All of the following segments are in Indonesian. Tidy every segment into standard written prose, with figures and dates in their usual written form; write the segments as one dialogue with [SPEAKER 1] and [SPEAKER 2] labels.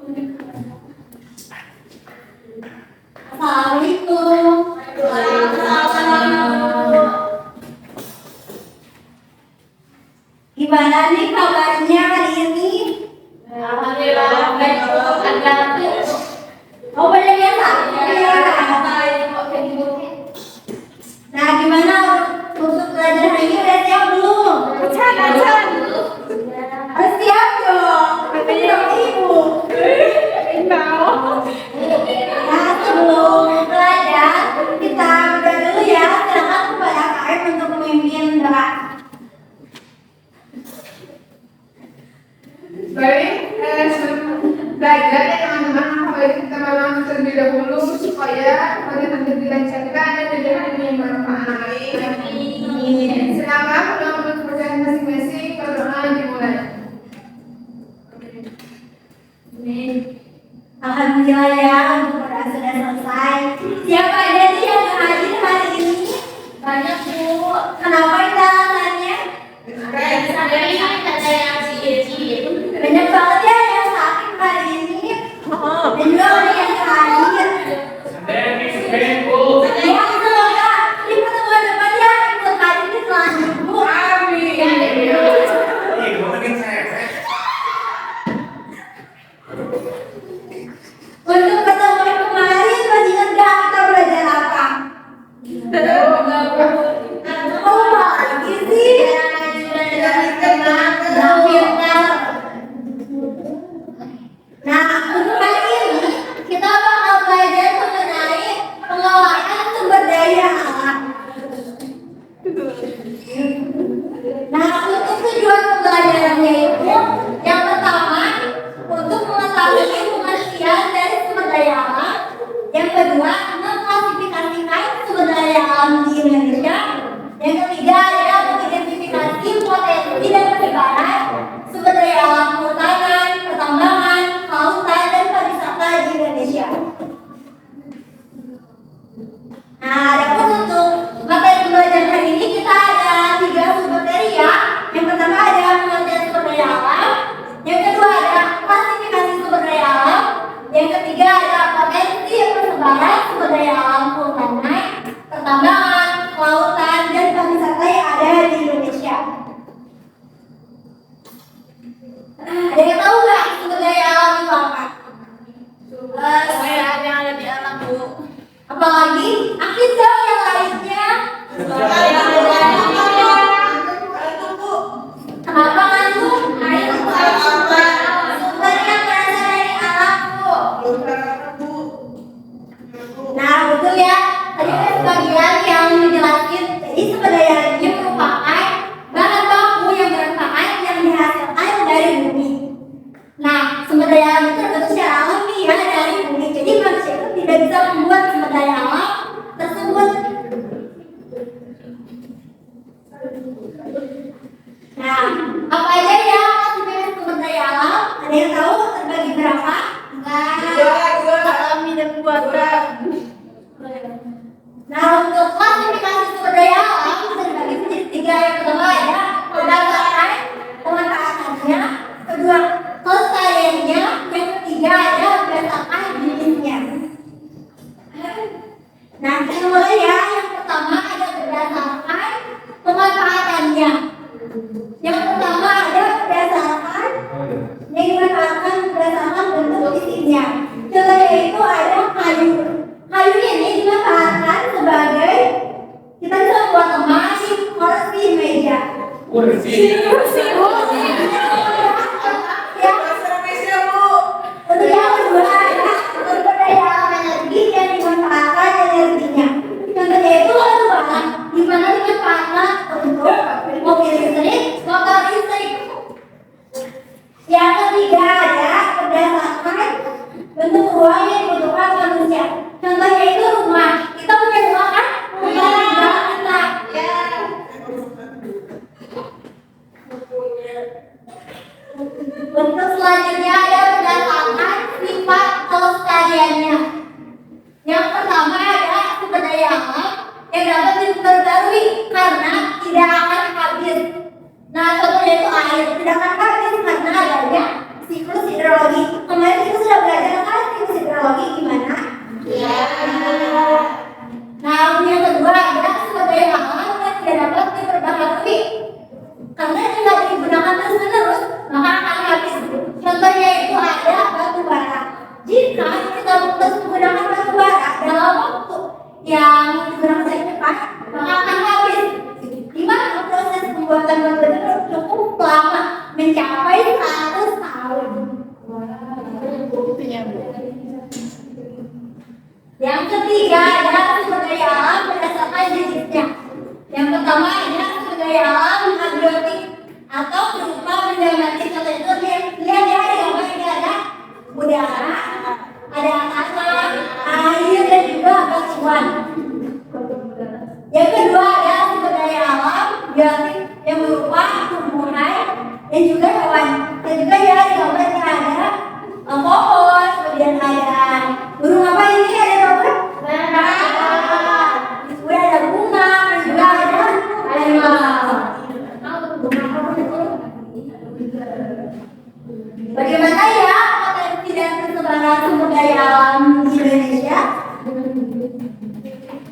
[SPEAKER 1] Assalamualaikum. Waalaikumsalam. Gimana nih kabarnya hari ini?
[SPEAKER 2] Alhamdulillah baik Bu.
[SPEAKER 1] Oh, banyak yang sakit ya. Nah, gimana untuk belajar hari ini udah siap belum?
[SPEAKER 2] Acan.
[SPEAKER 1] Harus siap dong. Sama ibu. Nah, sebelum belajar kita berdoa dulu ya. Silakan kepada KM untuk memimpin doa.
[SPEAKER 3] Baik, sebelum belajar ya teman-teman, mari kita memang terlebih dahulu supaya pada nanti dilancarkan dan jadi hari ini yang bermanfaat. Amin. Silakan ulang menurut bacaan masing-masing, berdoa dimulai.
[SPEAKER 1] Alhamdulillah ya, untuk berdoa sudah selesai. Siapa aja sih yang hadir hari ini?
[SPEAKER 2] Banyak Bu.
[SPEAKER 1] Kenapa itu alasannya?
[SPEAKER 2] Ada yang
[SPEAKER 1] Banyak banget ya yang sakit hari ini. Dan juga orang yang hadir. Ya, semoga di pertemuan depannya ikut hadir di selanjutnya Bu. Untuk pertemuan kemarin masih ingat gak kita belajar apa? Oh, lagi sih. Nah, untuk hari ini kita bakal belajar mengenai pengelolaan sumber daya alam. Nah, untuk tujuan pembelajarannya itu yang pertama untuk mengetahui pengasihan dari sumber daya alam. Yang kedua, mengklasifikasikan sumber daya alam di Indonesia. Yang ketiga adalah mengidentifikasi potensi dan penyebaran sumber daya alam kehutanan, pertambangan, kelautan, dan pariwisata di Indonesia. Nah, adapun untuk materi pembelajaran hari ini kita ada 3 submateri ya. Yang pertama adalah pengertian sumber daya alam. Yang kedua adalah klasifikasi sumber daya alam. Yang ketiga adalah potensi persebaran sumber daya alam kehutanan, pertambangan, kelautan, dan pariwisata yang ada di Indonesia. Ada yang tahu nggak sumber daya alam itu apa?
[SPEAKER 2] yang ada di alam Bu.
[SPEAKER 1] Apalagi aktif dong yang lainnya. Kenapa ngantuk? Sumber yang berasal dari alam Bu. Nah, betul ya. Tadi ada sebagian yang dijelasin. Jadi sumber daya ini merupakan bahan baku yang bermanfaat yang dihasilkan dari bumi. Nah, sumber daya alam itu terbentuk secara alami ya dari bumi. Jadi manusia itu tidak bisa membuat sumber daya alam tersebut. Nah, apa aja ya klasifikasi sumber daya alam? Ada yang tahu terbagi berapa?
[SPEAKER 2] Alami dan buatan.
[SPEAKER 1] Nah, untuk klasifikasi sumber daya alam terbagi menjadi 3. Yang pertama ada berdasarkan pemanfaatannya, kedua kelestariannya, yang ketiga ada berdasarkan jenisnya.
[SPEAKER 2] Iya, Bu.
[SPEAKER 1] Yang ketiga adalah sumber daya alam berdasarkan jenisnya. Yang pertama adalah sumber daya alam agriotik atau berupa benda mati tertentu. Lihat ya, di gambar ini ada udara, ada angkasa, air, dan juga batuan. Yang kedua adalah sumber daya alam biotik yang berupa tumbuhan dan juga hewan. Dan juga ya di gambar ini ada pohon, kemudian ada burung apa ini, ada robot? Kemudian ada bunga, dan juga ada harimau. Bagaimana ya potensi dan persebaran sumber daya alam di Indonesia?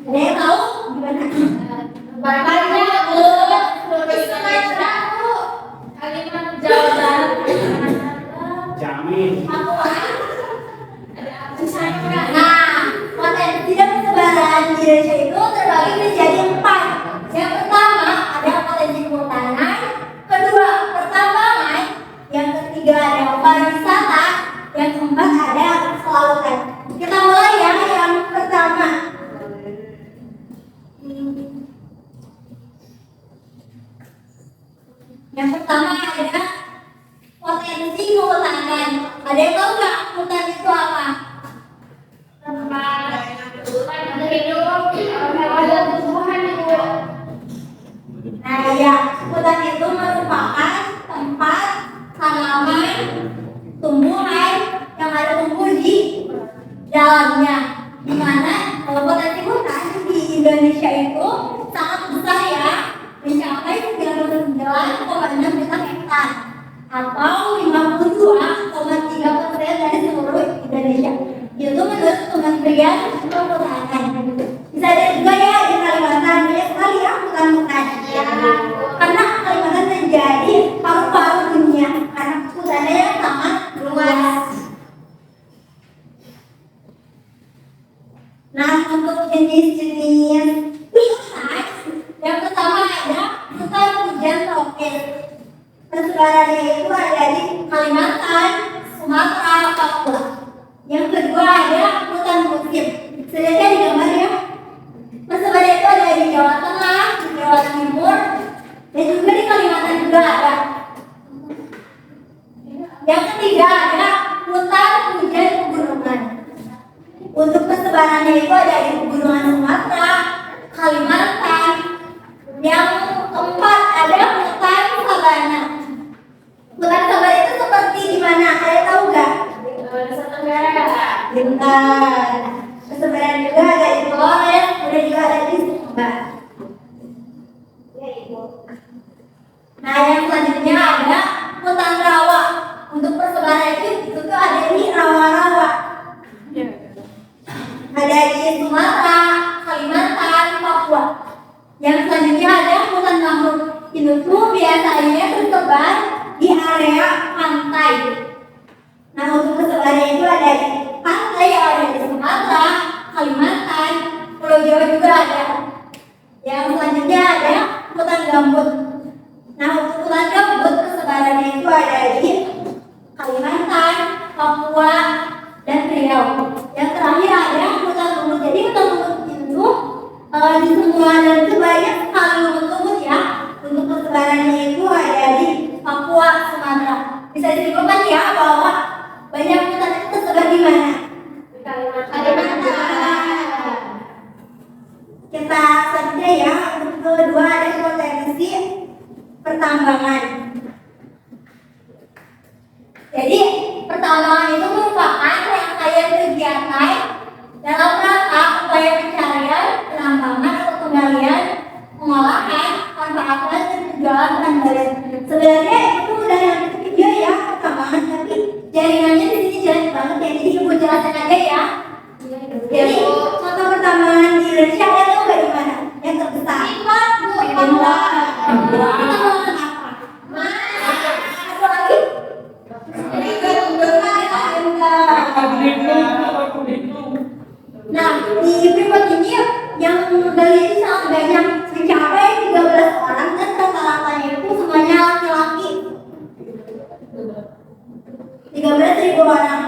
[SPEAKER 1] Ada yang tahu gimana?
[SPEAKER 2] Banyak, Bu. Di Sumatera, Bu. Kalimantan, Jawa Barat.
[SPEAKER 4] Jamin.
[SPEAKER 1] Nah, potensi dan persebaran di Indonesia itu terbagi menjadi 4. Yang pertama ada potensi kehutanan, kedua pertambangan, yang ketiga ada pariwisata, yang keempat ada kelautan. Kita mulai ya yang pertama. Yang pertama ada potensi kehutanan. Ada yang tahu nggak hutan itu apa?
[SPEAKER 2] Tempat hidup hewan dan tumbuhan, Bu.
[SPEAKER 1] Nah ya, hutan itu merupakan tempat tanaman, tumbuhan yang ada tumbuh di dalamnya. Dimana potensi hutan di Indonesia itu sangat besar ya, mencapai 99,6 juta hektar atau 52,3% dari seluruh Indonesia. Itu menurut Kementerian Kehutanan. Bisa ada juga ya di Kalimantan, banyak sekali ya hutan-hutan. Karena Kalimantan menjadi paru-paru dunia karena hutannya yang sangat luas. Nah, untuk jenis-jenis hutan, yang pertama ada hutan hujan tropis. Persebarannya itu ada di Kalimantan, Sumatera, Papua. Yang kedua ada hutan musim. Sedangkan di gambar ya, persebarannya itu ada di Jawa Tengah, di Jawa Timur, dan juga di Kalimantan juga ada. Yang ketiga ada hutan hujan pegunungan. Untuk persebarannya itu ada di pegunungan Sumatera, Kalimantan. Yang keempat ada hutan sabana. Hutan sabana itu seperti di mana? Ada tahu nggak?
[SPEAKER 2] Nusa Tenggara.
[SPEAKER 1] Bentar. Persebaran juga ada di Flores, kemudian juga ada di Sumba. Nah, yang selanjutnya ada hutan rawa. Untuk persebaran itu tuh ada di rawa-rawa. Ada di Sumatera, Kalimantan, Papua. Yang selanjutnya ada hutan mangrove. Itu tuh biasanya tersebar di area pantai. Nah, untuk persebarannya itu ada di pantai, ada di Sumatera, Kalimantan, Pulau Jawa juga ada. Yang selanjutnya ada hutan gambut. Nah, untuk hutan gambut persebarannya itu ada di Kalimantan, Papua, dan Riau. Yang terakhir ada hutan lumut. Jadi hutan lumut itu di semua dan itu banyak sekali lumut-lumut ya. Untuk persebarannya itu ada di Papua, Sumatera. Bisa disimpulkan ya bahwa banyak hutan itu tersebar di mana? Kalimantan. Kita selanjutnya ya, untuk kedua ada potensi pertambangan. Jadi pertambangan itu merupakan rangkaian kegiatan dalam rangka upaya pencarian, penambangan atau penggalian, pengolahan, pemanfaatan dan penjualan kembali. Sebenarnya itu udah yang ketiga ya pertambangan, tapi jaringannya di sini jelas banget ya. Jadi ibu jelaskan aja ya. Jadi contoh pertambangan di Indonesia ada tahu nggak di mana? Yang terbesar. Pertambangan apa? Satu lagi. Nah, di Freeport ini yang menggali itu sangat banyak, mencapai 13 orang dan rata-ratanya itu semuanya laki-laki. 13.000 orang.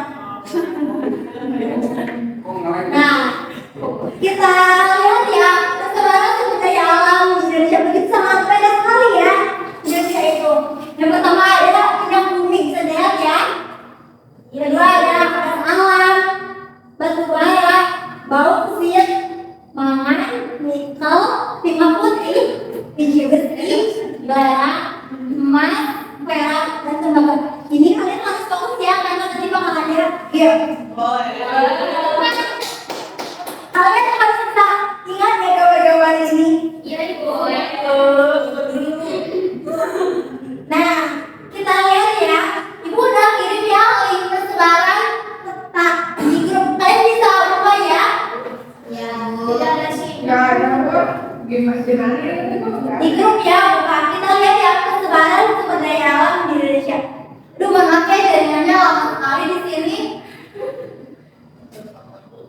[SPEAKER 1] Kalian harus bisa ingat ya gambar-gambar ini.
[SPEAKER 2] Iya, Ibu.
[SPEAKER 1] Nah, kita lihat ya. Ibu udah kirim ya link persebaran peta di grup. Kalian bisa buka ya?
[SPEAKER 2] Ya, tidak ada sih.
[SPEAKER 3] Nggak ada kok. Gimana ya?
[SPEAKER 1] Di grup ya, buka. Kita lihat ya persebaran sumber daya alam di Indonesia. Aduh, maaf ya jaringannya lama sekali di sini.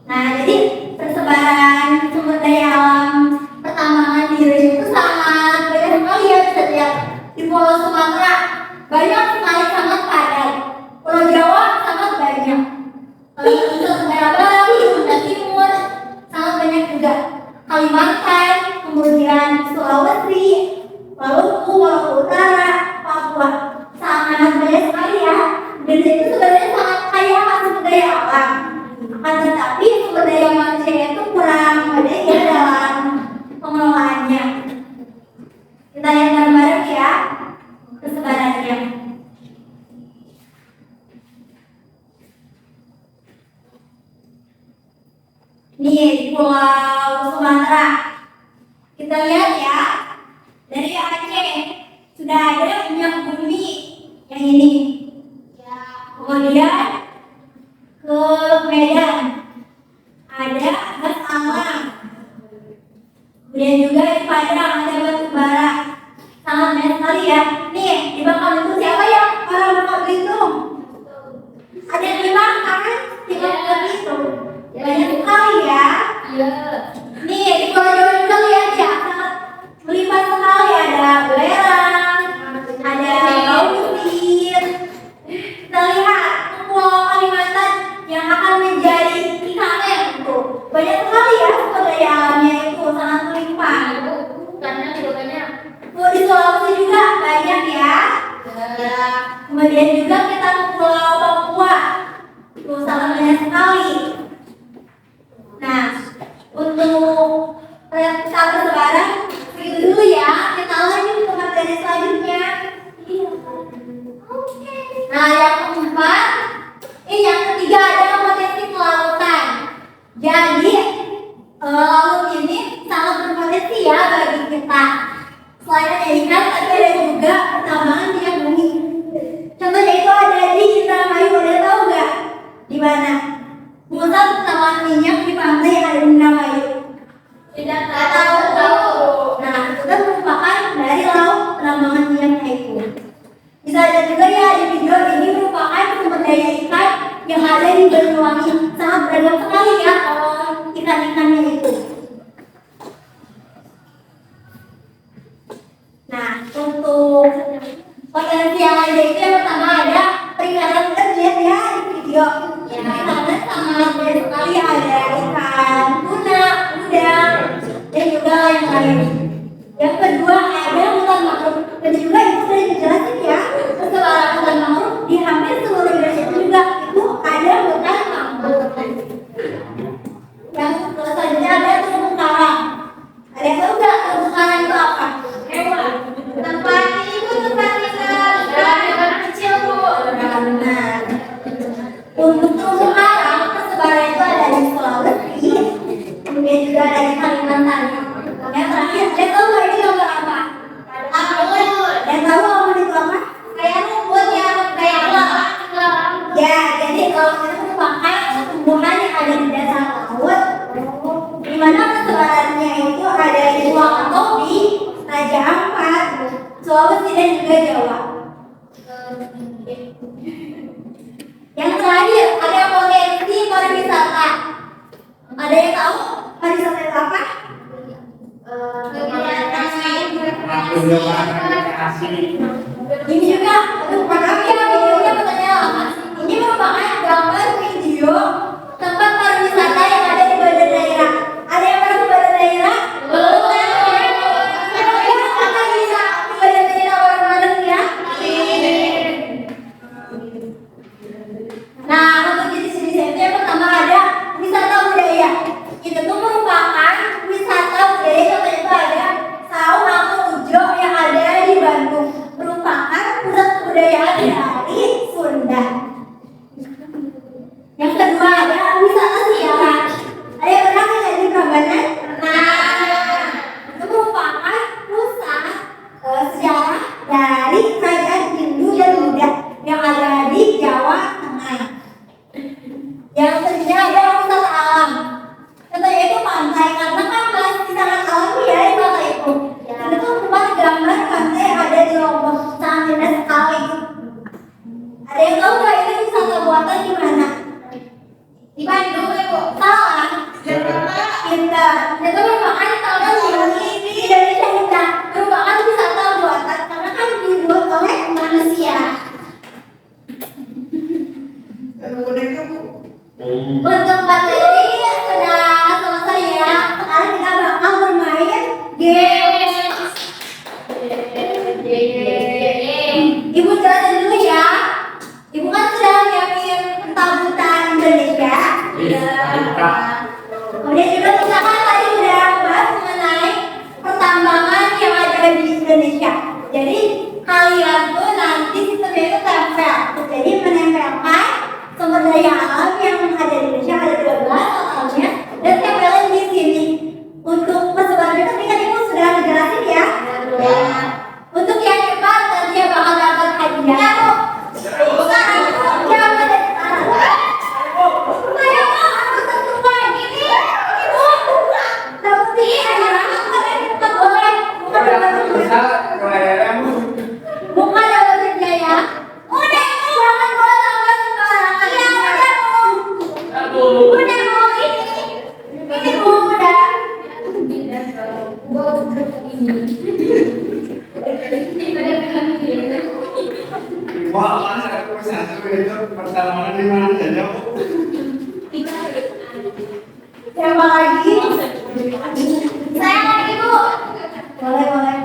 [SPEAKER 1] Nah, jadi persebaran sumber daya alam pertambangan di Indonesia itu sangat banyak sekali ya, bisa lihat di Pulau Sumatera banyak sekali, sangat padat. Pulau Jawa sangat banyak. Nusa Tenggara Barat, Nusa Timur sangat banyak juga. Kalimantan, kemudian Sulawesi, Maluku, Maluku Utara, Papua sangat banyak sekali ya. Dan itu sebenarnya sangat kaya akan sumber daya alam. Akan tetapi sumber daya manusia itu kurang ada ya dalam pengelolaannya. Kita lihat bareng-bareng ya persebarannya. Nih di Pulau Sumatera kita lihat ya, dari Aceh sudah ada minyak bumi yang ini ya. Kemudian ke Medan ada gas alam. Kemudian juga di Padang ada batu bara. Sangat banyak sekali ya. Nih di Bangka Belitung siapa ya orang Bangka Belitung? Ada 5 kan? Di Bangka Belitung banyak sekali ya.
[SPEAKER 2] Iya.
[SPEAKER 1] Nih di Pulau Jawa juga lihat ya, sangat melimpah sekali. Ada belerang, ada lausir. Kita lihat Pulau Kalimantan yang akan menjadi IKN itu banyak sekali ya sumber daya alamnya itu sangat melimpah.
[SPEAKER 2] Ibu, karena juga banyak.
[SPEAKER 1] Di Sulawesi juga banyak ya. Kemudian juga kita ke Pulau Papua, itu sangat banyak sekali. Nah, untuk kita persebaran segitu dulu ya. Kita lanjut ke materi selanjutnya. Nah, yang keempat, yang ketiga adalah potensi kelautan. Jadi, laut ini sangat berpotensi ya bagi kita. Selain ada ikan, tapi ada juga pertambangan minyak bumi. Contohnya itu ada di Indramayu, ada tahu nggak? Di mana? Pusat pertambangan minyak di pantai yang ada di Indramayu.
[SPEAKER 2] Tidak
[SPEAKER 1] Tahu. Nah, itu kan merupakan dari laut penambangan minyaknya itu. Bisa lihat juga ya di video ini merupakan sumber daya ikan yang ada di Banyuwangi. Sangat beragam sekali ya ikan-ikannya itu. Nah, untuk potensi yang ada itu yang pertama ada perikanan. Kita lihat ya di video. Perikanan sangat banyak sekali, ada ikan tuna, udang, dan juga lain-lain. Yang kedua ada hutan mangrove. Dan juga itu sudah dijelasin ya, persebaran hutan mangrove di hampir seluruh Indonesia juga itu ada hutan mangrove. Yang selanjutnya ada terumbu karang. Ada yang tahu nggak terumbu karang itu apa?
[SPEAKER 2] hewan.
[SPEAKER 1] Tempat itu tempat tinggal
[SPEAKER 2] Hewan kecil, Bu.
[SPEAKER 1] benar. Untuk terumbu karang persebaran itu ada di Sulawesi, kemudian juga ada di Kalimantan. Yang terakhir, saya tahu nggak ini gambar apa? Anggur. Yang tahu anggur itu apa? Kayak rumput ya, kayak lava. Ya, jadi kalau itu merupakan tumbuhan yang ada di dasar laut, di mana persebarannya itu ada di Wakatobi, Raja Ampat, Sulawesi dan juga Jawa. Yang terakhir ada potensi pariwisata. Ada yang tahu pariwisata itu apa? Ini juga untuk padam ya videonya katanya lama. Ini merupakan gambar video tempat pariwisata yang ada di Banda Daerah. Ada yang pernah ke Banda Daerah? Belum. Kira-kira kita bisa ke Banda Daerah bareng-bareng ya? Nah, untuk jenis-jenisnya itu yang pertama ada wisata budaya. Itu tuh merupakan wisata budaya, contohnya itu ada Saung Angklung Ujo yang ada di Bandung. Merupakan pusat kebudayaan kedua ada wisata sejarah. Ada yang pernah nggak di Prambanan? Pernah. Itu merupakan pusat sejarah dari kerajaan Hindu dan Buddha yang ada di Jawa Tengah. Yang ketiga ada wisata alam. Contohnya itu pantai, karena kan masih sangat alami ya wisata itu. Dan itu merupakan gambar pantai yang ada di Lombok, sangat indah sekali. Ada yang tahu nggak ini wisata buatan di mana? Di Bandung ya Bu? Salah. Indah. Itu merupakan tahun di Indonesia Indah. Merupakan wisata buatan karena kan dibuat oleh manusia. Untuk materi sudah selesai ya. Sekarang kita bakal bermain games. Ibu jelasin dulu ya. Ibu kan sudah nyiapin pentabutan Indonesia. Kemudian juga kita kan tadi udah bahas mengenai pertambangan yang ada di Indonesia. Jadi kalian tuh nanti sistemnya itu tempel. Jadi menempelkan sumber daya alam yang ada di Indonesia, ada 12 totalnya, dan tempelin di sini. Untuk persebarannya tadi kan ibu sudah dijelasin ya. Untuk yang cepat nanti yang bakal dapat hadiah. Sekarang jangan ada di sana. Ayo aku tentukan ini. Ibu dapat hadiah. Bukan boleh. Bukan dapat hadiah ya. Udah ibu jangan boleh tambah sembarangan. Iya udah bu. Udah bu ini bu udah.
[SPEAKER 4] Wah, aku satu itu pertama di mana saja, Bu?
[SPEAKER 1] Siapa lagi? Saya lagi bu. Boleh boleh.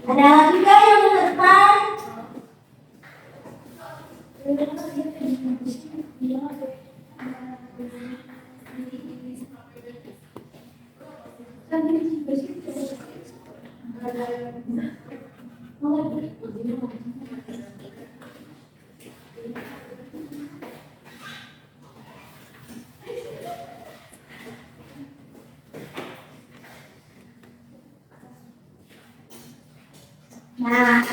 [SPEAKER 1] Ada lagi nggak yang mau ke depan? Nah,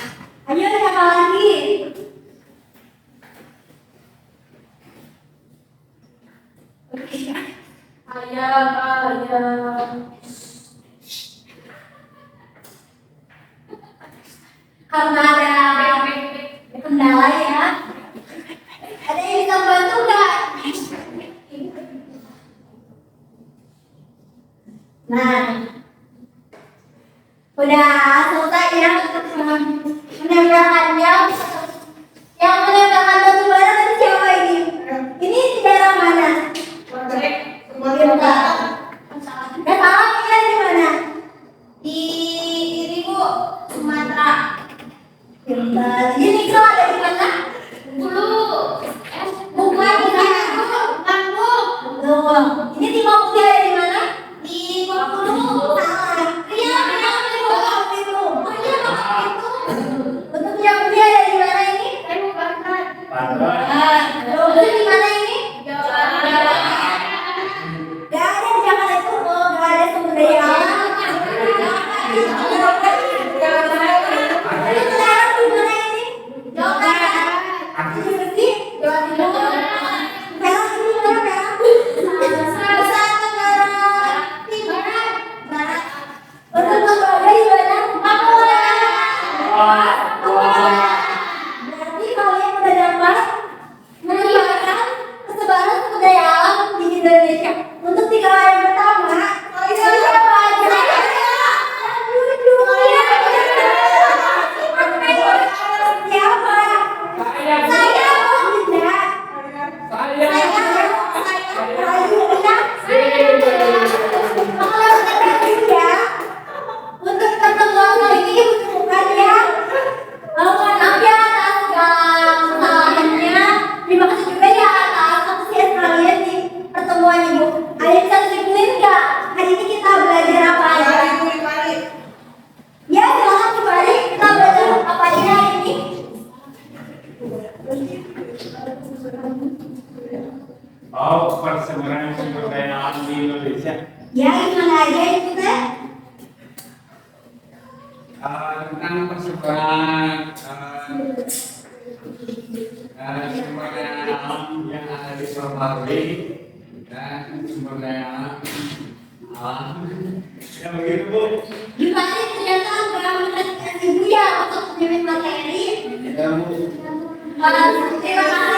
[SPEAKER 1] ayo siapa lagi? Ayam. Karena ada kendala ya. Ada yang bisa bantu nggak? Nah, udah selesai ya untuk menempelkannya. Yang menempelkan batu bara tadi siapa ini? Ini di daerah mana? Dan alamnya di mana? Di ini Bu, Sumatera. Ini kalau ada di mana? Bukan Bu. Ini di Bengkulu ada di mana? Di Bengkulu. Salah. Iya, di Bengkulu. Oh iya, Bengkulu. Untuk yang dia ada di mana ini?
[SPEAKER 4] Bantuan.
[SPEAKER 1] Di mana ini?
[SPEAKER 2] Jawa.
[SPEAKER 1] Gak ada
[SPEAKER 4] pengembangan sumber daya alam di Indonesia.
[SPEAKER 1] Ya, gimana aja itu teh?
[SPEAKER 4] Tentang persebaran sumber daya alam yang ada di Surabaya dan sumber daya alam. Ya begitu Bu.
[SPEAKER 1] Gimana ternyata nggak mendengarkan ibu ya untuk menjadi materi.
[SPEAKER 4] Ya Bu.
[SPEAKER 1] Terima kasih.